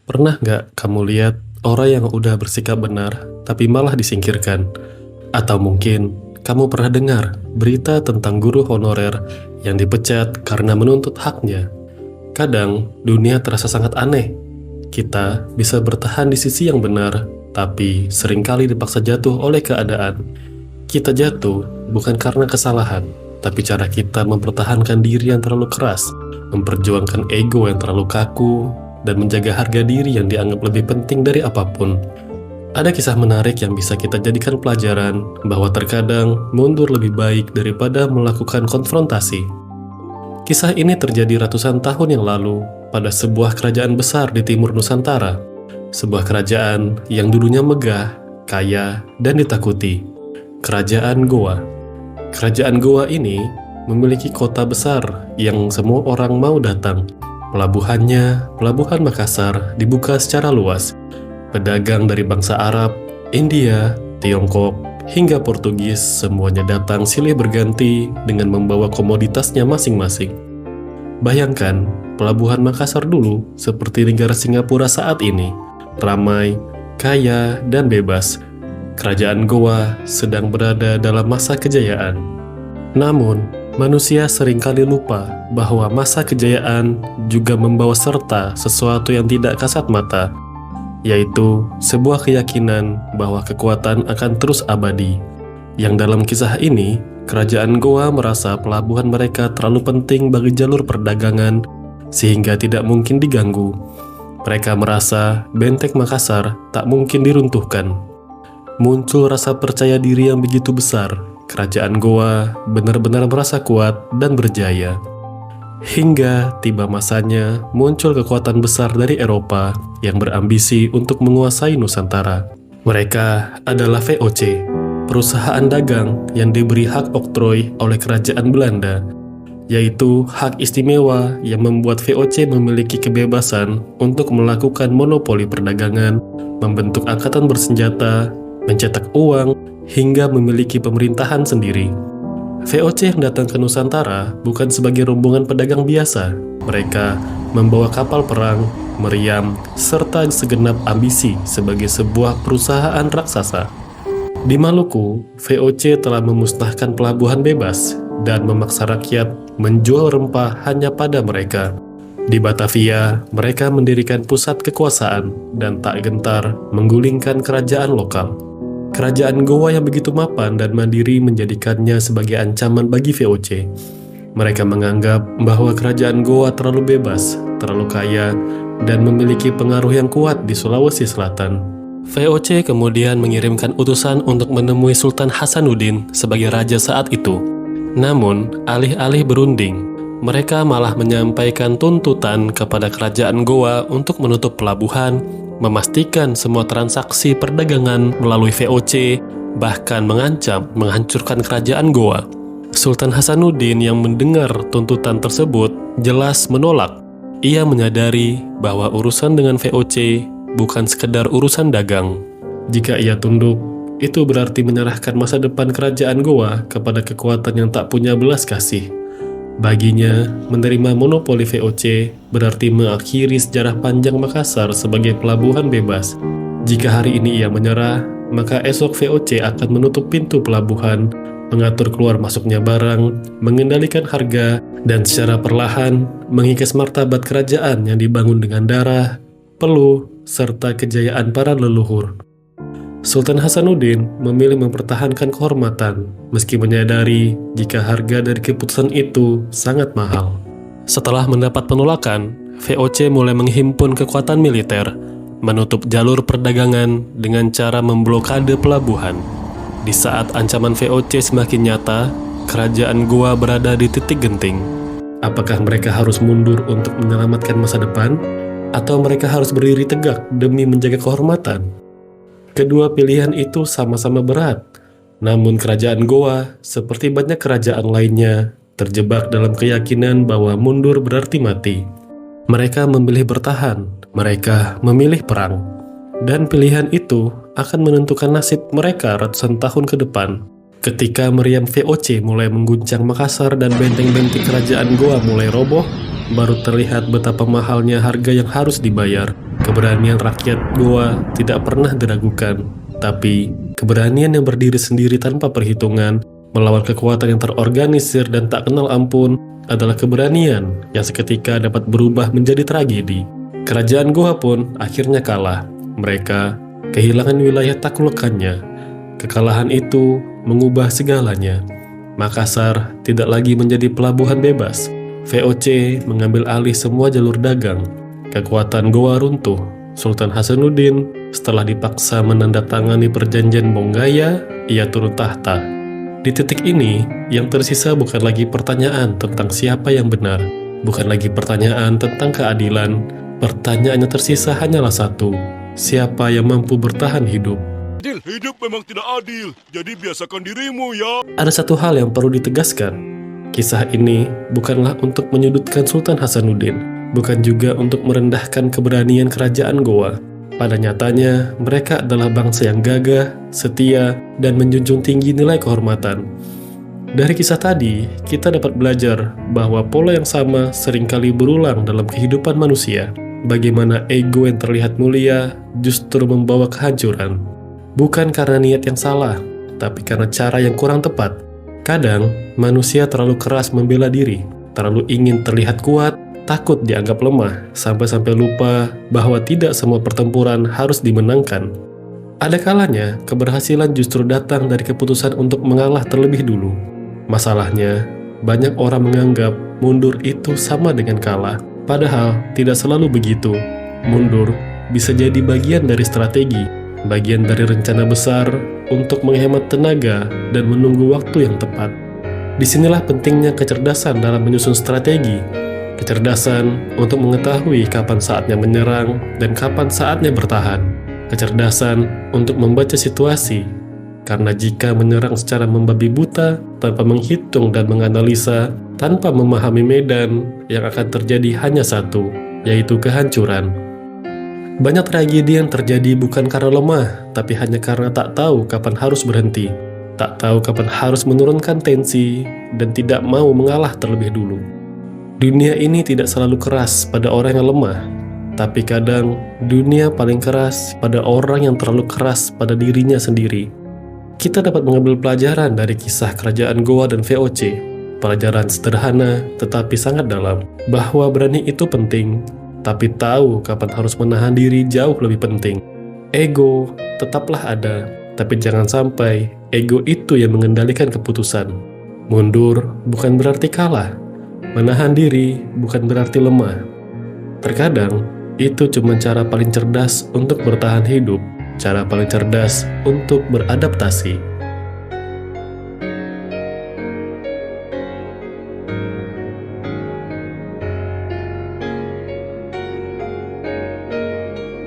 Pernah nggak kamu lihat orang yang udah bersikap benar, tapi malah disingkirkan? Atau mungkin kamu pernah dengar berita tentang guru honorer yang dipecat karena menuntut haknya? Kadang dunia terasa sangat aneh. Kita bisa bertahan di sisi yang benar, tapi seringkali dipaksa jatuh oleh keadaan. Kita jatuh bukan karena kesalahan, tapi cara kita mempertahankan diri yang terlalu keras, memperjuangkan ego yang terlalu kaku, dan menjaga harga diri yang dianggap lebih penting dari apapun. Ada kisah menarik yang bisa kita jadikan pelajaran bahwa terkadang mundur lebih baik daripada melakukan konfrontasi. Kisah ini terjadi ratusan tahun yang lalu pada sebuah kerajaan besar di timur Nusantara. Sebuah kerajaan yang dulunya megah, kaya, dan ditakuti. Kerajaan Goa. Kerajaan Goa ini memiliki kota besar yang semua orang mau datang. Pelabuhannya, Pelabuhan Makassar, dibuka secara luas. Pedagang dari bangsa Arab, India, Tiongkok, hingga Portugis semuanya datang silih berganti dengan membawa komoditasnya masing-masing. Bayangkan, Pelabuhan Makassar dulu seperti negara Singapura saat ini, ramai, kaya, dan bebas. Kerajaan Goa sedang berada dalam masa kejayaan. Namun, manusia seringkali lupa bahwa masa kejayaan juga membawa serta sesuatu yang tidak kasat mata, yaitu sebuah keyakinan bahwa kekuatan akan terus abadi. Yang dalam kisah ini, kerajaan Goa merasa pelabuhan mereka terlalu penting bagi jalur perdagangan sehingga tidak mungkin diganggu. Mereka merasa benteng Makassar tak mungkin diruntuhkan. Muncul rasa percaya diri yang begitu besar. Kerajaan Goa benar-benar merasa kuat dan berjaya. Hingga tiba masanya muncul kekuatan besar dari Eropa yang berambisi untuk menguasai Nusantara. Mereka adalah VOC, perusahaan dagang yang diberi hak oktroy oleh kerajaan Belanda, yaitu hak istimewa yang membuat VOC memiliki kebebasan untuk melakukan monopoli perdagangan, membentuk angkatan bersenjata, mencetak uang, hingga memiliki pemerintahan sendiri. VOC yang datang ke Nusantara bukan sebagai rombongan pedagang biasa. Mereka membawa kapal perang, meriam, serta segenap ambisi sebagai sebuah perusahaan raksasa. Di Maluku, VOC telah memusnahkan pelabuhan bebas dan memaksa rakyat menjual rempah hanya pada mereka. Di Batavia, mereka mendirikan pusat kekuasaan dan tak gentar menggulingkan kerajaan lokal. Kerajaan Goa yang begitu mapan dan mandiri menjadikannya sebagai ancaman bagi VOC. Mereka menganggap bahwa kerajaan Goa terlalu bebas, terlalu kaya, dan memiliki pengaruh yang kuat di Sulawesi Selatan. VOC kemudian mengirimkan utusan untuk menemui Sultan Hasanuddin sebagai raja saat itu. Namun, alih-alih berunding, mereka malah menyampaikan tuntutan kepada kerajaan Goa untuk menutup pelabuhan, memastikan semua transaksi perdagangan melalui VOC, bahkan mengancam menghancurkan kerajaan Goa. Sultan Hasanuddin yang mendengar tuntutan tersebut jelas menolak. Ia menyadari bahwa urusan dengan VOC bukan sekedar urusan dagang. Jika ia tunduk, itu berarti menyerahkan masa depan kerajaan Goa kepada kekuatan yang tak punya belas kasih. Baginya, menerima monopoli VOC berarti mengakhiri sejarah panjang Makassar sebagai pelabuhan bebas. Jika hari ini ia menyerah, maka esok VOC akan menutup pintu pelabuhan, mengatur keluar masuknya barang, mengendalikan harga, dan secara perlahan mengikis martabat kerajaan yang dibangun dengan darah, peluh, serta kejayaan para leluhur. Sultan Hasanuddin memilih mempertahankan kehormatan, meski menyadari jika harga dari keputusan itu sangat mahal. Setelah mendapat penolakan, VOC mulai menghimpun kekuatan militer, menutup jalur perdagangan dengan cara memblokade pelabuhan. Di saat ancaman VOC semakin nyata, kerajaan Goa berada di titik genting. Apakah mereka harus mundur untuk menyelamatkan masa depan, atau mereka harus berdiri tegak demi menjaga kehormatan? Kedua pilihan itu sama-sama berat, namun kerajaan Goa, seperti banyak kerajaan lainnya, terjebak dalam keyakinan bahwa mundur berarti mati. Mereka memilih bertahan, mereka memilih perang, dan pilihan itu akan menentukan nasib mereka ratusan tahun ke depan. Ketika meriam VOC mulai mengguncang Makassar dan benteng-benteng kerajaan Goa mulai roboh, baru terlihat betapa mahalnya harga yang harus dibayar. Keberanian rakyat Goa tidak pernah diragukan, tapi keberanian yang berdiri sendiri tanpa perhitungan melawan kekuatan yang terorganisir dan tak kenal ampun adalah keberanian yang seketika dapat berubah menjadi tragedi. Kerajaan Goa pun akhirnya kalah. Mereka kehilangan wilayah taklukannya. Kekalahan itu mengubah segalanya. Makassar tidak lagi menjadi pelabuhan bebas. VOC mengambil alih semua jalur dagang. Kekuatan Goa runtuh. Sultan Hasanuddin setelah dipaksa menandatangani perjanjian Bonggaya, ia turun tahta. Di titik ini, yang tersisa bukan lagi pertanyaan tentang siapa yang benar, bukan lagi pertanyaan tentang keadilan. Pertanyaan yang tersisa hanyalah satu, siapa yang mampu bertahan hidup? Hidup memang tidak adil, jadi biasakan dirimu ya. Ada satu hal yang perlu ditegaskan. Kisah ini bukanlah untuk menyudutkan Sultan Hasanuddin, bukan juga untuk merendahkan keberanian kerajaan Goa. Pada nyatanya, mereka adalah bangsa yang gagah, setia, dan menjunjung tinggi nilai kehormatan. Dari kisah tadi, kita dapat belajar bahwa pola yang sama seringkali berulang dalam kehidupan manusia. Bagaimana ego yang terlihat mulia justru membawa kehancuran. Bukan karena niat yang salah, tapi karena cara yang kurang tepat. Kadang, manusia terlalu keras membela diri, terlalu ingin terlihat kuat, takut dianggap lemah, sampai-sampai lupa bahwa tidak semua pertempuran harus dimenangkan. Ada kalanya, keberhasilan justru datang dari keputusan untuk mengalah terlebih dulu. Masalahnya, banyak orang menganggap mundur itu sama dengan kalah. Padahal, tidak selalu begitu. Mundur bisa jadi bagian dari strategi, bagian dari rencana besar untuk menghemat tenaga dan menunggu waktu yang tepat. Disinilah pentingnya kecerdasan dalam menyusun strategi. Kecerdasan untuk mengetahui kapan saatnya menyerang dan kapan saatnya bertahan. Kecerdasan untuk membaca situasi. Karena jika menyerang secara membabi buta, tanpa menghitung dan menganalisa, tanpa memahami medan, yang akan terjadi hanya satu, yaitu kehancuran. Banyak tragedi yang terjadi bukan karena lemah, tapi hanya karena tak tahu kapan harus berhenti, tak tahu kapan harus menurunkan tensi, dan tidak mau mengalah terlebih dulu. Dunia ini tidak selalu keras pada orang yang lemah, tapi kadang dunia paling keras pada orang yang terlalu keras pada dirinya sendiri. Kita dapat mengambil pelajaran dari kisah kerajaan Goa dan VOC, pelajaran sederhana tetapi sangat dalam, bahwa berani itu penting, tapi tahu kapan harus menahan diri jauh lebih penting. Ego tetaplah ada, tapi jangan sampai ego itu yang mengendalikan keputusan. Mundur bukan berarti kalah, menahan diri bukan berarti lemah. Terkadang, itu cuma cara paling cerdas untuk bertahan hidup, cara paling cerdas untuk beradaptasi.